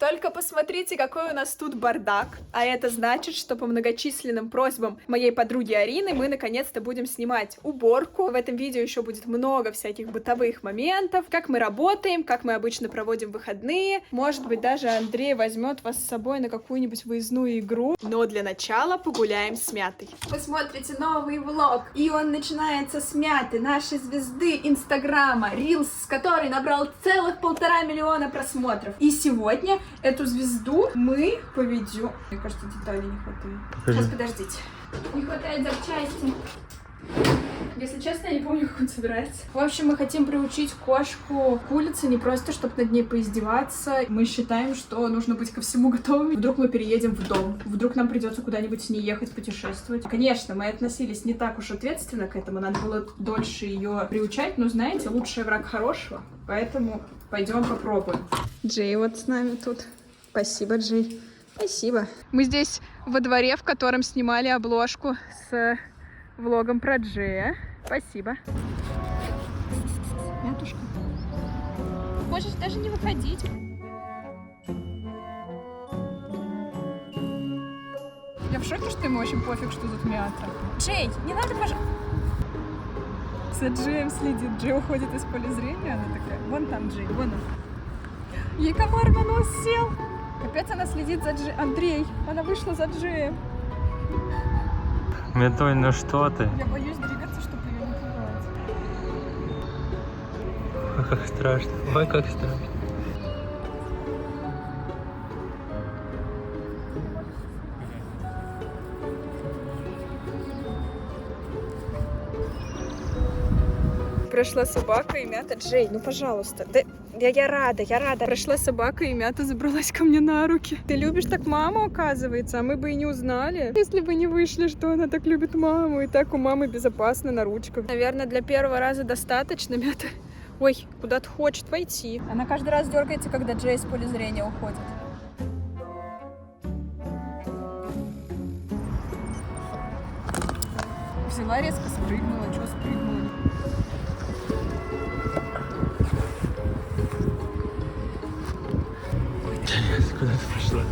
Только посмотрите, какой у нас тут бардак. А это значит, что по многочисленным просьбам моей подруги Арины мы наконец-то будем снимать уборку. В этом видео еще будет много всяких бытовых моментов, как мы работаем, как мы обычно проводим выходные. Может быть, даже Андрей возьмет вас с собой на какую-нибудь выездную игру. Но для начала погуляем с Мятой. Вы смотрите новый влог, и он начинается с Мяты, нашей звезды Инстаграма, Reels, который набрал целых 1,5 миллиона просмотров. И сегодня эту звезду мы поведем. Мне кажется, деталей не хватает. Сейчас, подождите. Не хватает запчасти. Если честно, я не помню, как он собирается. В общем, мы хотим приучить кошку к улице, не просто, чтобы над ней поиздеваться. Мы считаем, что нужно быть ко всему готовыми. Вдруг мы переедем в дом. Вдруг нам придется куда-нибудь с ней ехать, путешествовать. Конечно, мы относились не так уж ответственно к этому. Надо было дольше ее приучать. Но, знаете, лучший враг хорошего. Поэтому пойдем попробуем. Джей вот с нами тут. Спасибо, Джей. Спасибо. Мы здесь во дворе, в котором снимали обложку с влогом про Джея. Спасибо. Мятушка. Можешь даже не выходить. Я в шоке, что ему очень пофиг, что тут мята. Джей, не надо, пожалуйста. За Джеем следит. Джей уходит из поля зрения. Она такая, вон там Джей, вон он. Ей комар на нос сел. Капец, она следит за Джеем. Андрей, она вышла за Джеем. Метой, ну что ты? Я боюсь двигаться, чтобы ее не пугать. Ой, как страшно. Ой, как страшно. Прошла собака и Мята. Джей, ну пожалуйста. Да, я рада. Прошла собака и Мята забралась ко мне на руки. Ты любишь так маму, оказывается, а мы бы и не узнали, если бы не вышли, что она так любит маму. И так у мамы безопасно на ручках. Наверное, для первого раза достаточно, Мята. Ой, куда-то хочет войти. Она каждый раз дергается, когда Джей с поля зрения уходит. Взяла, резко спрыгнула. Чего спрыгнула? Куда ты пошла?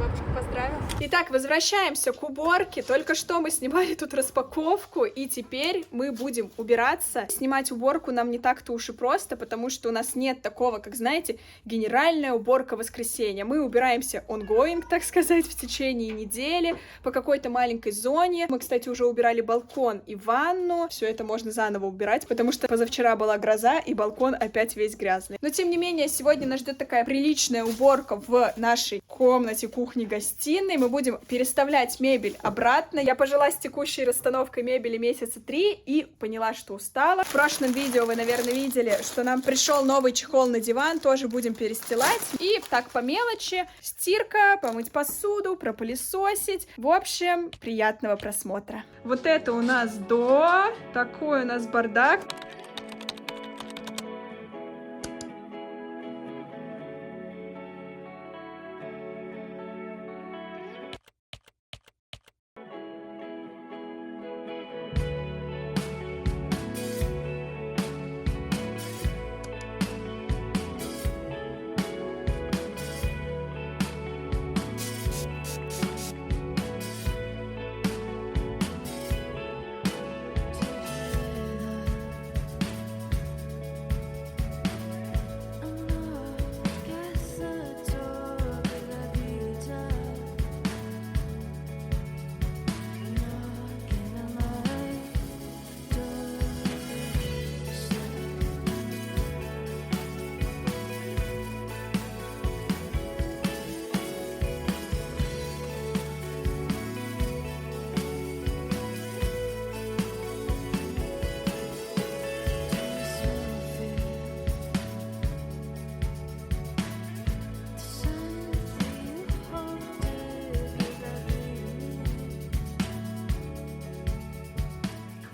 Бабушка поздравила. Итак, возвращаемся к уборке. Только что мы снимали тут распаковку, и теперь мы будем убираться. Снимать уборку нам не так-то уж и просто, потому что у нас нет такого, как, знаете, генеральная уборка воскресенья. Мы убираемся ongoing, так сказать, в течение недели по какой-то маленькой зоне. Мы, кстати, уже убирали балкон и ванну. Все это можно заново убирать, потому что позавчера была гроза, и балкон опять весь грязный. Но, тем не менее, сегодня нас ждет такая приличная уборка в нашей комнате, кухне, гостиной. Мы будем переставлять мебель обратно. Я пожилась с текущей расстановкой мебели месяца 3 и поняла, что устала. В прошлом видео вы, наверное, видели, что нам пришел новый чехол на диван, тоже будем перестилать. И так по мелочи: стирка, помыть посуду, пропылесосить. В общем, приятного просмотра. Вот это у нас такой у нас бардак.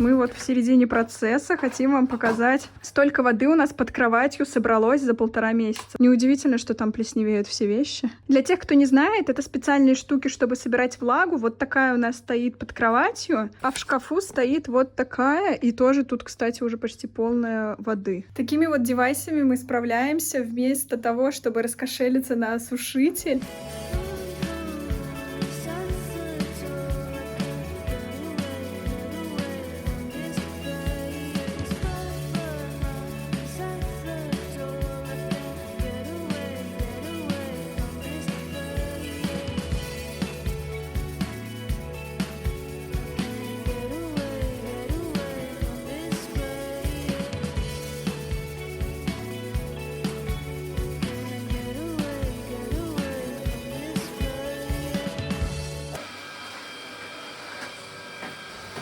Мы вот в середине процесса хотим вам показать. Столько воды у нас под кроватью собралось за 1,5 месяца. Неудивительно, что там плесневеют все вещи. Для тех, кто не знает, это специальные штуки, чтобы собирать влагу. Вот такая у нас стоит под кроватью, а в шкафу стоит вот такая. И тоже тут, кстати, уже почти полная воды. Такими вот девайсами мы справляемся вместо того, чтобы раскошелиться на осушитель.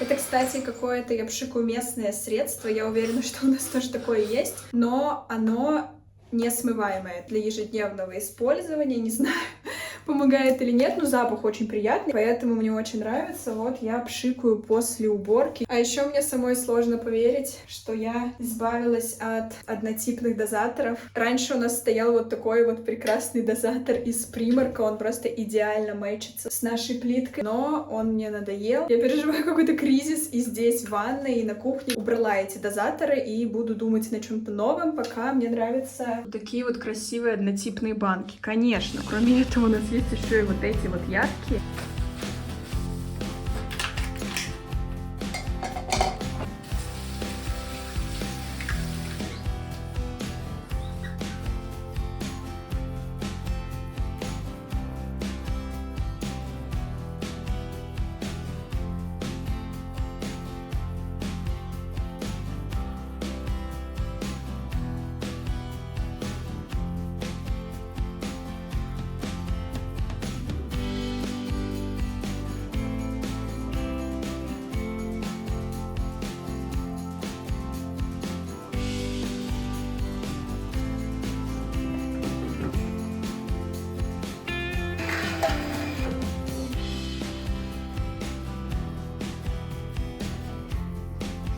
Это, кстати, какое-то, я пшикаю, местное средство. Я уверена, что у нас тоже такое есть. Но оно несмываемое для ежедневного использования. Не знаю, помогает или нет, но запах очень приятный, поэтому мне очень нравится. Вот я пшикаю после уборки. А еще мне самой сложно поверить, что я избавилась от однотипных дозаторов. Раньше у нас стоял вот такой вот прекрасный дозатор из Примарка. Он просто идеально мэчится с нашей плиткой, но он мне надоел. Я переживаю какой-то кризис, и здесь в ванной, и на кухне убрала эти дозаторы и буду думать на чем-то новом, пока мне нравятся вот такие вот красивые однотипные банки. Конечно, кроме этого у нас есть еще и вот эти вот яркие.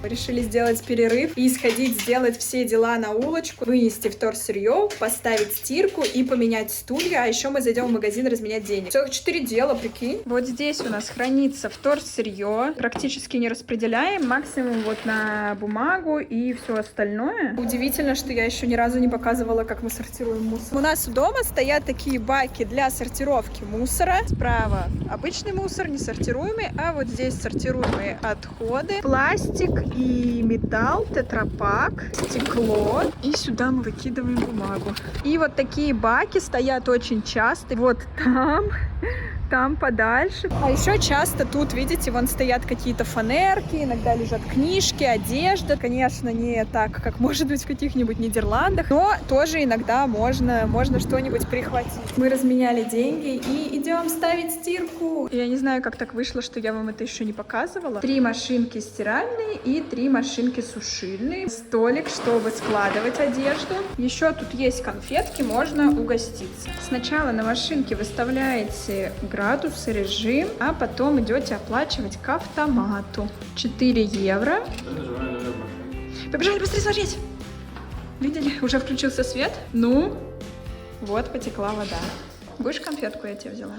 Решили сделать перерыв и сходить сделать все дела на улочку, вынести вторсырье, поставить стирку и поменять стулья. А еще мы зайдем в магазин разменять денег. Целых 4 дела, прикинь. Вот здесь у нас хранится вторсырье. Практически не распределяем. Максимум вот на бумагу и все остальное. Удивительно, что я еще ни разу не показывала, как мы сортируем мусор. У нас у дома стоят такие баки для сортировки мусора. Справа обычный мусор, не сортируемый, а вот здесь сортируемые отходы. Пластик и металл, тетрапак, стекло. И сюда мы выкидываем бумагу. И вот такие баки стоят очень часто. Вот там подальше. А еще часто тут, видите, вон стоят какие-то фанерки, иногда лежат книжки, одежда. Конечно, не так, как может быть в каких-нибудь Нидерландах, но тоже иногда можно что-нибудь прихватить. Мы разменяли деньги и идем ставить стирку. Я не знаю, как так вышло, что я вам это еще не показывала. 3 машинки стиральные и 3 машинки сушильные. Столик, чтобы складывать одежду. Еще тут есть конфетки, можно угоститься. Сначала на машинке выставляете градусы, режим, а потом идете оплачивать к автомату. 4 евро. Побежали быстрее смотреть! Видели? Уже включился свет. Ну, вот потекла вода. Будешь конфетку, я тебе взяла?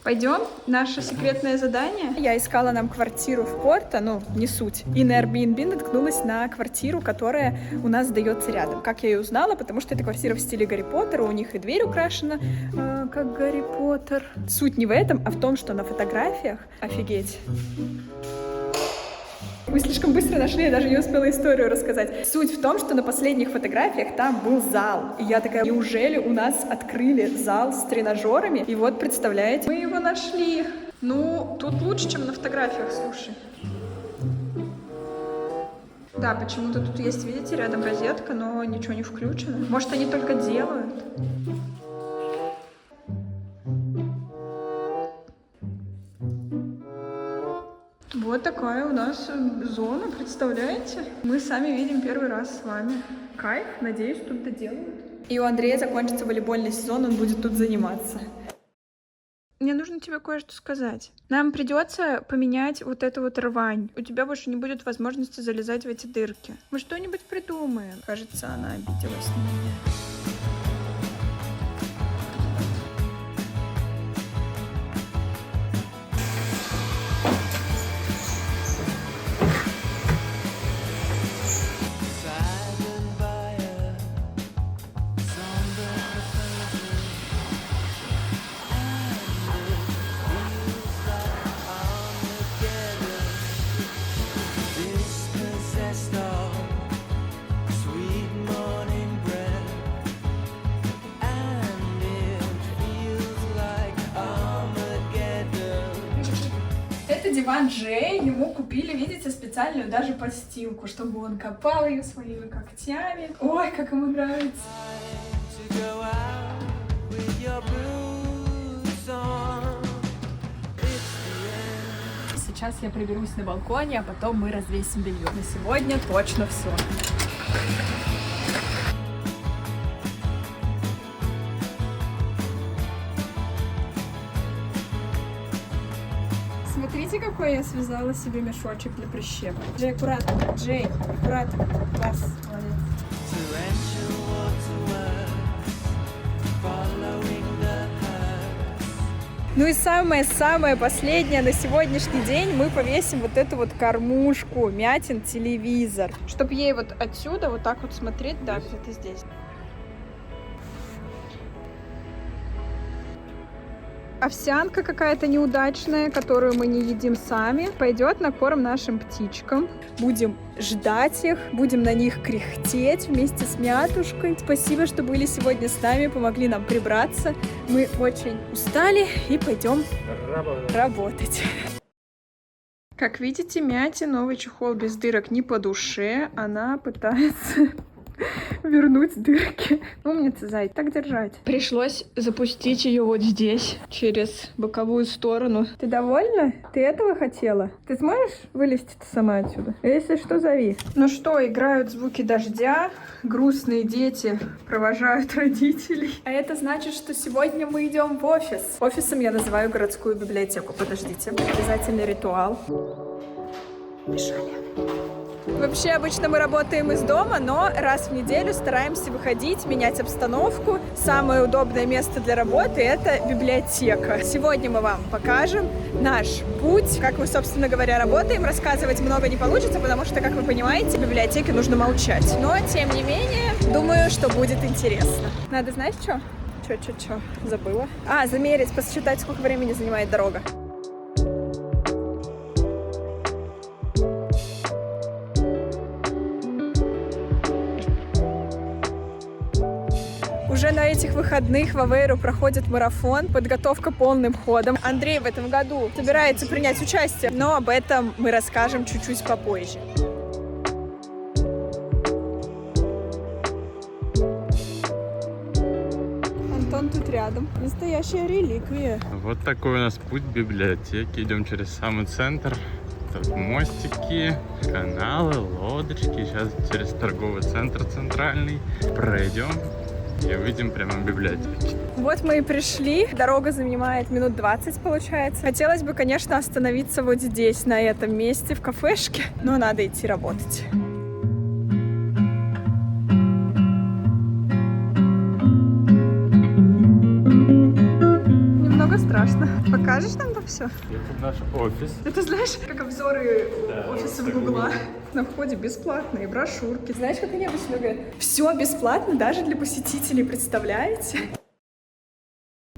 Пойдем? Наше секретное задание. Я искала нам квартиру в Порто, ну, не суть. И на Airbnb наткнулась на квартиру, которая у нас сдается рядом. Как я ее узнала? Потому что это квартира в стиле Гарри Поттера, у них и дверь украшена, как Гарри Поттер. Суть не в этом, а в том, что на фотографиях, офигеть. Мы слишком быстро нашли, я даже не успела историю рассказать. Суть в том, что на последних фотографиях там был зал. И я такая, неужели у нас открыли зал с тренажерами? И вот, представляете, мы его нашли. Ну, тут лучше, чем на фотографиях, слушай. Да, почему-то тут есть, видите, рядом розетка, но ничего не включено. Может, они только делают? Вот такая у нас зона, представляете? Мы сами видим первый раз с вами. Кайф, надеюсь, тут доделают. И у Андрея закончится волейбольный сезон, он будет тут заниматься. Мне нужно тебе кое-что сказать. Нам придется поменять вот эту вот рвань. У тебя больше не будет возможности залезать в эти дырки. Мы что-нибудь придумаем. Кажется, она обиделась на меня. Это диван Джей, ему купили, видите, специальную даже подстилку, чтобы он копал ее своими когтями. Ой, как ему нравится. Сейчас я приберусь на балконе, а потом мы развесим белье. На сегодня точно все. Смотрите, какой я связала себе мешочек для прищепки. Джей, аккуратно. Джей, аккуратно. Класс, молодец. Ну и самое-самое последнее на сегодняшний день мы повесим вот эту вот кормушку, Мятин телевизор. Чтобы ей вот отсюда вот так вот смотреть, да, где-то здесь. Овсянка какая-то неудачная, которую мы не едим сами, пойдет на корм нашим птичкам. Будем ждать их, будем на них кряхтеть вместе с Мятушкой. Спасибо, что были сегодня с нами, помогли нам прибраться. Мы очень устали и пойдем работать. Как видите, Мяте новый чехол без дырок не по душе. Она пытается вернуть дырки. Умница, зай, так держать. Пришлось запустить ее вот здесь, через боковую сторону. Ты довольна? Ты этого хотела? Ты сможешь вылезти-то сама отсюда? Если что, зови. Ну что, играют звуки дождя, грустные дети провожают родителей. А это значит, что сегодня мы идем в офис. Офисом я называю городскую библиотеку. Подождите, обязательный ритуал. Мешали. Вообще, обычно мы работаем из дома, но раз в неделю стараемся выходить, менять обстановку. Самое удобное место для работы — это библиотека. Сегодня мы вам покажем наш путь, как мы, собственно говоря, работаем. Рассказывать много не получится, потому что, как вы понимаете, в библиотеке нужно молчать. Но, тем не менее, думаю, что будет интересно. Надо, знаешь, что? Что? Забыла. Замерить, посчитать, сколько времени занимает дорога. Уже на этих выходных в Авейру проходит марафон, подготовка полным ходом. Андрей в этом году собирается принять участие, но об этом мы расскажем чуть-чуть попозже. Антон тут рядом. Настоящая реликвия. Вот такой у нас путь в библиотеке. Идем через самый центр. Тут мостики, каналы, лодочки. Сейчас через торговый центр центральный пройдем и выйдем прямо в библиотеке. Вот мы и пришли. Дорога занимает минут 20, получается. Хотелось бы, конечно, остановиться вот здесь, на этом месте, в кафешке, но надо идти работать. Немного страшно. Покажешь нам там все? Это наш офис. Это знаешь, как обзоры офисов Гугла. На входе бесплатные брошюрки. Знаешь, как они обычно говорят? Все бесплатно даже для посетителей, представляете?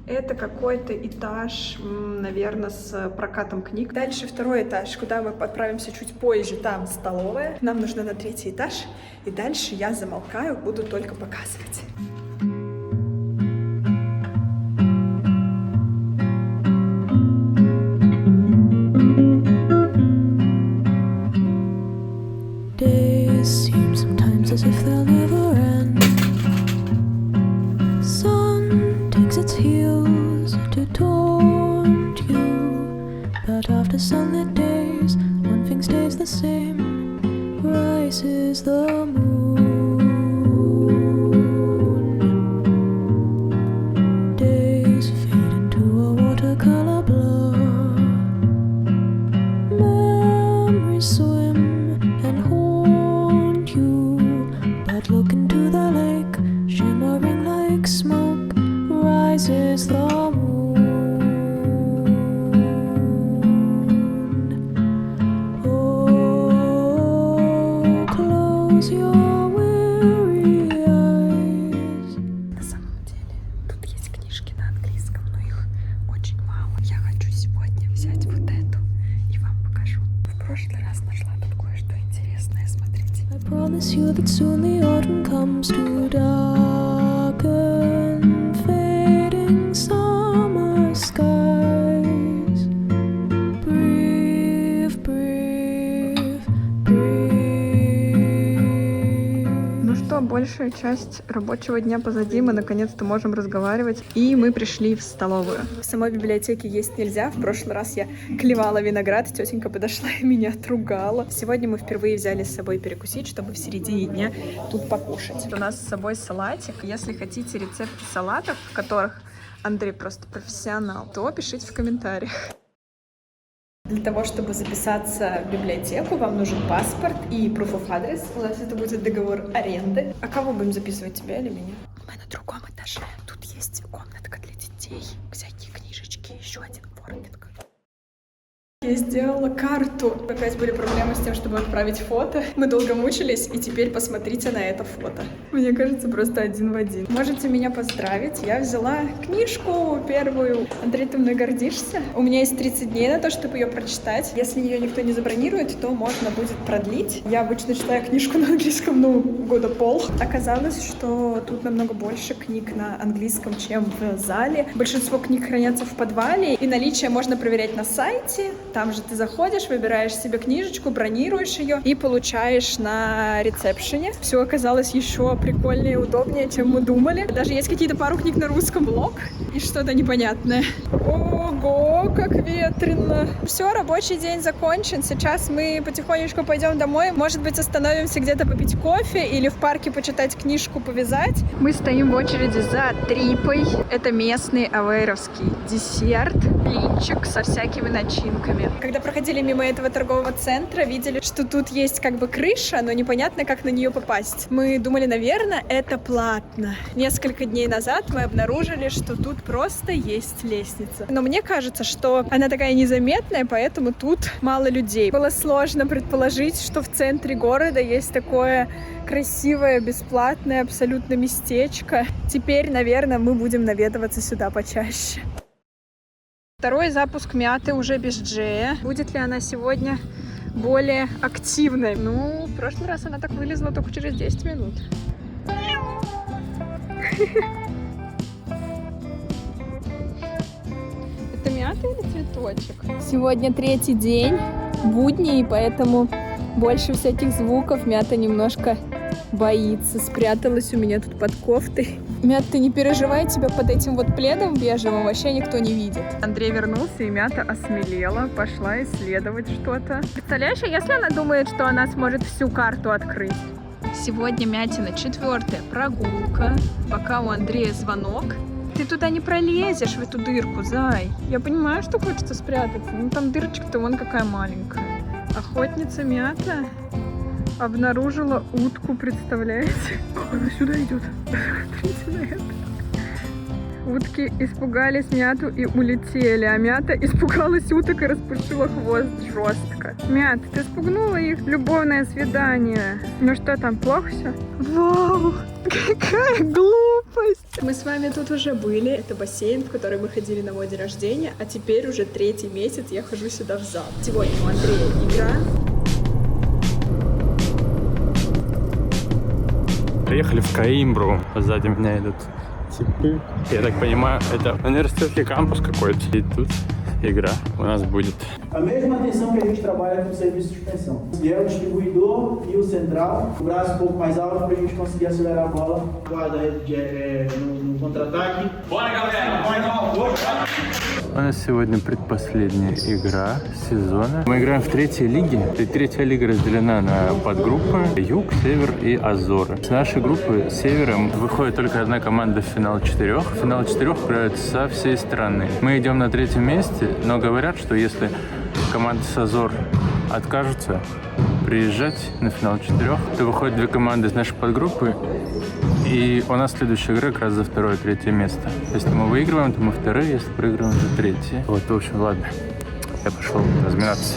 Это какой-то этаж, наверное, с прокатом книг. Дальше второй этаж, куда мы отправимся чуть позже. Там столовая. Нам нужно на 3-й этаж. И дальше я замолкаю, буду только показывать. As if they'll never end. Sun takes its heels to taunt you, but after sunlit days, one thing stays the same. Rises the moon. Days fade into a water a color blur. Memories swim and haunt you, but look into the lake, shimmering like smoke, rises the moon. Oh, close your weary eyes. На самом деле, тут есть книжки на английском, но их очень мало. Я хочу сегодня взять вот эту и вам покажу. В прошлый раз нашла тут кое-что интересное, смотрите. I promise you that soon the autumn comes to darken fading summer skies. Breathe, breathe, breathe. Ну что, большая часть рабочего дня позади, мы наконец-то можем разговаривать, и мы пришли в столовую. В самой библиотеке есть нельзя, в прошлый раз я клевала виноград, тетенька подошла и меня отругала. Сегодня мы впервые взяли с собой перекусить, чтобы в середине дня тут покушать. У нас с собой салатик. Если хотите рецепты салатов, в которых Андрей просто профессионал, то пишите в комментариях. Для того, чтобы записаться в библиотеку, вам нужен паспорт и proof of address. У нас это будет договор аренды. А кого будем записывать, тебя или меня? Мы на другом этаже. Тут есть комнатка для детей, всякие книжечки, еще один воркинг. Я сделала карту. Опять были проблемы с тем, чтобы отправить фото. Мы долго мучились, и теперь посмотрите на это фото. Мне кажется, просто один в один. Можете меня поздравить. Я взяла книжку первую. Андрей, ты мной гордишься? У меня есть 30 дней на то, чтобы ее прочитать. Если ее никто не забронирует, то можно будет продлить. Я обычно читаю книжку на английском, года пол. Оказалось, что тут намного больше книг на английском, чем в зале. Большинство книг хранятся в подвале, и наличие можно проверять на сайте. Там же ты заходишь, выбираешь себе книжечку, бронируешь ее и получаешь на ресепшене. Все оказалось еще прикольнее и удобнее, чем мы думали. Даже есть какие-то пару книг на русском, блог и что-то непонятное. Ого, как ветрено. Все, рабочий день закончен. Сейчас мы потихонечку пойдем домой. Может быть, остановимся где-то попить кофе или в парке почитать книжку, повязать. Мы стоим в очереди за трипой. Это местный авейровский десерт. Блинчик со всякими начинками. Когда проходили мимо этого торгового центра, видели, что тут есть как бы крыша, но непонятно, как на нее попасть. Мы думали, наверное, это платно. Несколько дней назад мы обнаружили, что тут просто есть лестница. Но мне кажется, что она такая незаметная, поэтому тут мало людей. Было сложно предположить, что в центре города есть такое красивое, бесплатное абсолютно местечко. Теперь, наверное, мы будем наведываться сюда почаще. Второй запуск мяты уже без Джея. Будет ли она сегодня более активной? Ну, в прошлый раз она так вылезла только через 10 минут. Это мята или цветочек? Сегодня третий день будней, поэтому больше всяких звуков. Мята немножко боится. Спряталась у меня тут под кофтой. Мята, ты не переживай, тебя под этим вот пледом бежевым вообще никто не видит. Андрей вернулся, и Мята осмелела, пошла исследовать что-то. Представляешь, а если она думает, что она сможет всю карту открыть? Сегодня Мятина 4-я прогулка, пока у Андрея звонок. Ты туда не пролезешь, в эту дырку, зай. Я понимаю, что хочется спрятаться, но там дырочка-то вон какая маленькая. Охотница Мята обнаружила утку, представляете? Она сюда идет. Смотрите на это. Утки испугались Мяту и улетели, а Мята испугалась уток и распушила хвост жестко. Мят, ты спугнула их? Любовное свидание. Ну что там, плохо все? Вау, какая глупость! Мы с вами тут уже были. Это бассейн, в который мы ходили на мой день рождения, а теперь уже 3-й месяц я хожу сюда в зал. Сегодня у Андрея игра. Приехали в Коимбру. Сзади меня идут типы. Я так понимаю, это университетский кампус какой-то. И тут игра у нас будет. A mesma atenção que a gente trabalha com o serviço de suspensão. E é o distribuidor e o central. O braço um pouco mais alto para a gente conseguir acelerar a bola. Guarda no contra-ataque. Bora, galera! Bora, У нас сегодня предпоследняя игра сезона. Мы играем в третьей лиге. И третья лига разделена на подгруппы Юг, Север и Азоры. С нашей группы с Севером выходит только одна команда в финал 4. В финал 4 играют со всей страны. Мы идем на третьем месте, но говорят, что если команда с Азор откажутся приезжать на финал 4, то выходят две команды из нашей подгруппы. И у нас следующая игра как раз за второе и третье место. Если мы выигрываем, то мы вторые, если проигрываем, то третьи. Вот, в общем, ладно. Я пошел разминаться.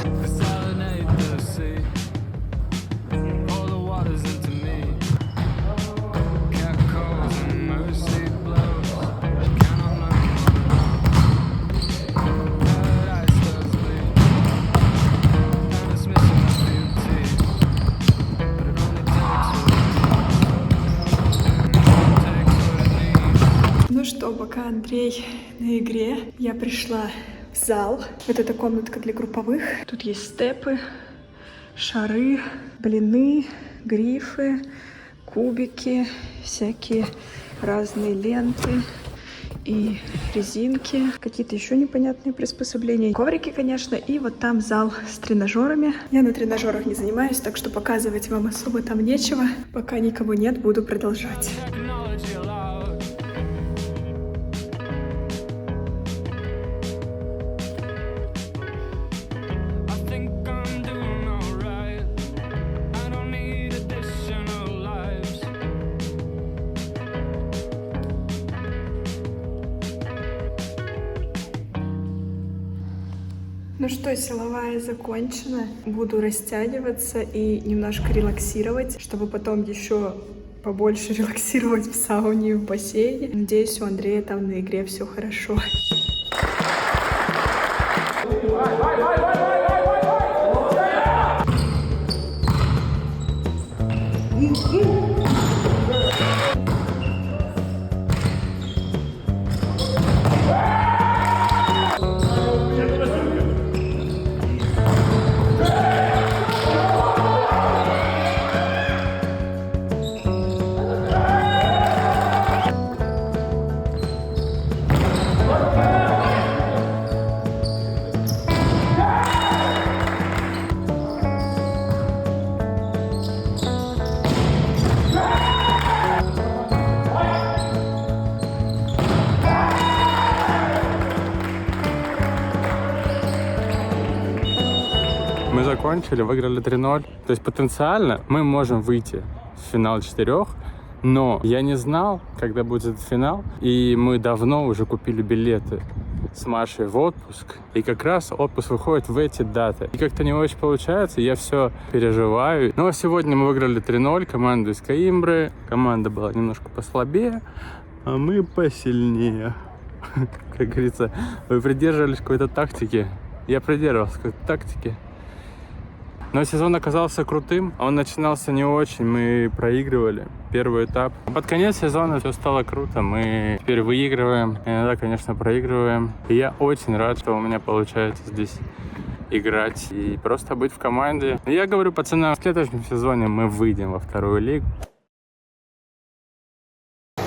Ну что, пока Андрей на игре, я пришла в зал. Вот эта комнатка для групповых. Тут есть степы, шары, блины, грифы, кубики, всякие разные ленты и резинки, какие-то еще непонятные приспособления. Коврики, конечно, и вот там зал с тренажерами. Я на тренажерах не занимаюсь, так что показывать вам особо там нечего. Пока никого нет, буду продолжать. Ну что, силовая закончена. Буду растягиваться и немножко релаксировать, чтобы потом еще побольше релаксировать в сауне и в бассейне. Надеюсь, у Андрея там на игре все хорошо. Мы закончили, выиграли 3-0. То есть потенциально мы можем выйти в финал 4, но я не знал, когда будет этот финал. И мы давно уже купили билеты с Машей в отпуск. И как раз отпуск выходит в эти даты. И как-то не очень получается, я все переживаю. Но сегодня мы выиграли 3-0, команду из Коимбры. Команда была немножко послабее, а мы посильнее. Как говорится, вы придерживались какой-то тактики. Я придерживался какой-то тактики. Но сезон оказался крутым, он начинался не очень, мы проигрывали первый этап. Под конец сезона все стало круто, мы теперь выигрываем, иногда, конечно, проигрываем. И я очень рад, что у меня получается здесь играть и просто быть в команде. И я говорю пацанам, в следующем сезоне мы выйдем во вторую лигу.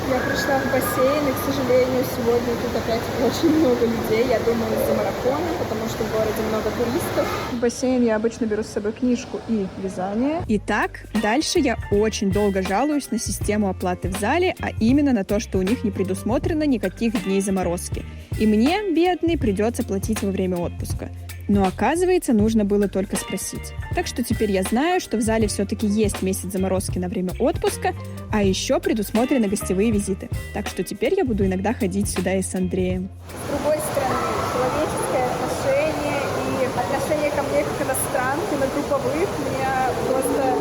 Я пришла в бассейн, и, к сожалению, сегодня тут опять очень много людей. Я думаю, из-за марафона, потому что в городе много туристов. В бассейн я обычно беру с собой книжку и вязание. Итак, дальше я очень долго жалуюсь на систему оплаты в зале, а именно на то, что у них не предусмотрено никаких дней заморозки. И мне, бедный, придется платить во время отпуска. Но оказывается, нужно было только спросить. Так что теперь я знаю, что в зале все-таки есть месяц заморозки на время отпуска, а еще предусмотрены гостевые визиты. Так что теперь я буду иногда ходить сюда и с Андреем. С другой стороны, человеческое отношение и отношение ко мне как иностранку на групповых меня просто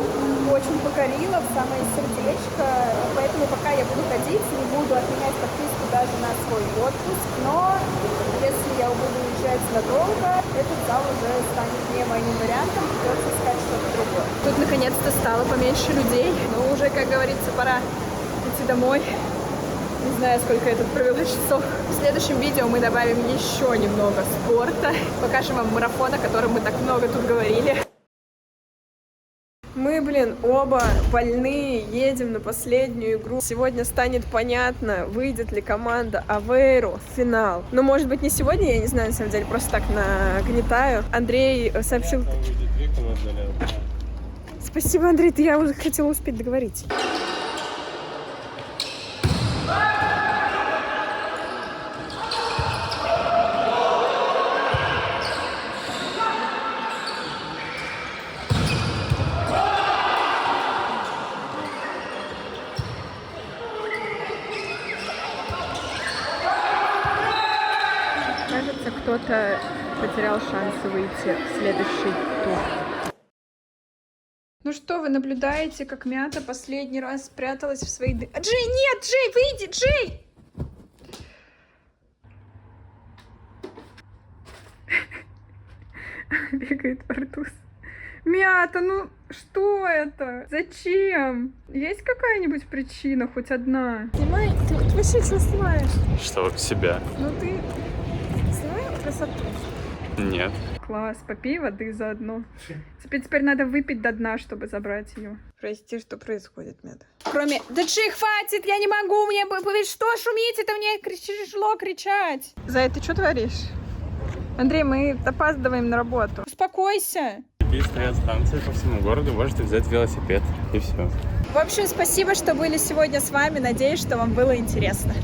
очень покорило в самое сердечко. Поэтому пока я буду ходить, не буду отменять подписку даже на свой отпуск. Но если я буду уезжать надолго, этот зал уже станет не моим вариантом, придется искать что-то другое. Тут наконец-то стало поменьше людей, но уже, как говорится, пора идти домой. Не знаю, сколько я тут провела часов. В следующем видео мы добавим еще немного спорта. Покажем вам марафон, о котором мы так много тут говорили. Мы, блин, оба больные, едем на последнюю игру. Сегодня станет понятно, выйдет ли команда Aveiro в финал. Ну, может быть, не сегодня, я не знаю, на самом деле, просто так нагнетаю. Андрей сообщил... Спасибо, Андрей, я уже хотела успеть договорить. Кажется, кто-то потерял шансы выйти в следующий тур. Ну что, вы наблюдаете, как Мята последний раз спряталась в своей... Джей, нет! Джей, выйди! Джей! Бегает Портус. Мята, ну что это? Зачем? Есть какая-нибудь причина, хоть одна? Снимай, ты вообще что снимаешь? Что, себя? Ну ты снимай красоту. Нет. Класс, попей воды заодно. Теперь надо выпить до дна, чтобы забрать ее. Прости, что происходит, Мята? Кроме... Да Джей, хватит, я не могу, мне... Что шумите, ты мне тяжело кричать. Зай, ты что творишь? Андрей, мы опаздываем на работу. Успокойся. Теперь стоят станции по всему городу, можете взять велосипед, и все. В общем, спасибо, что были сегодня с вами. Надеюсь, что вам было интересно.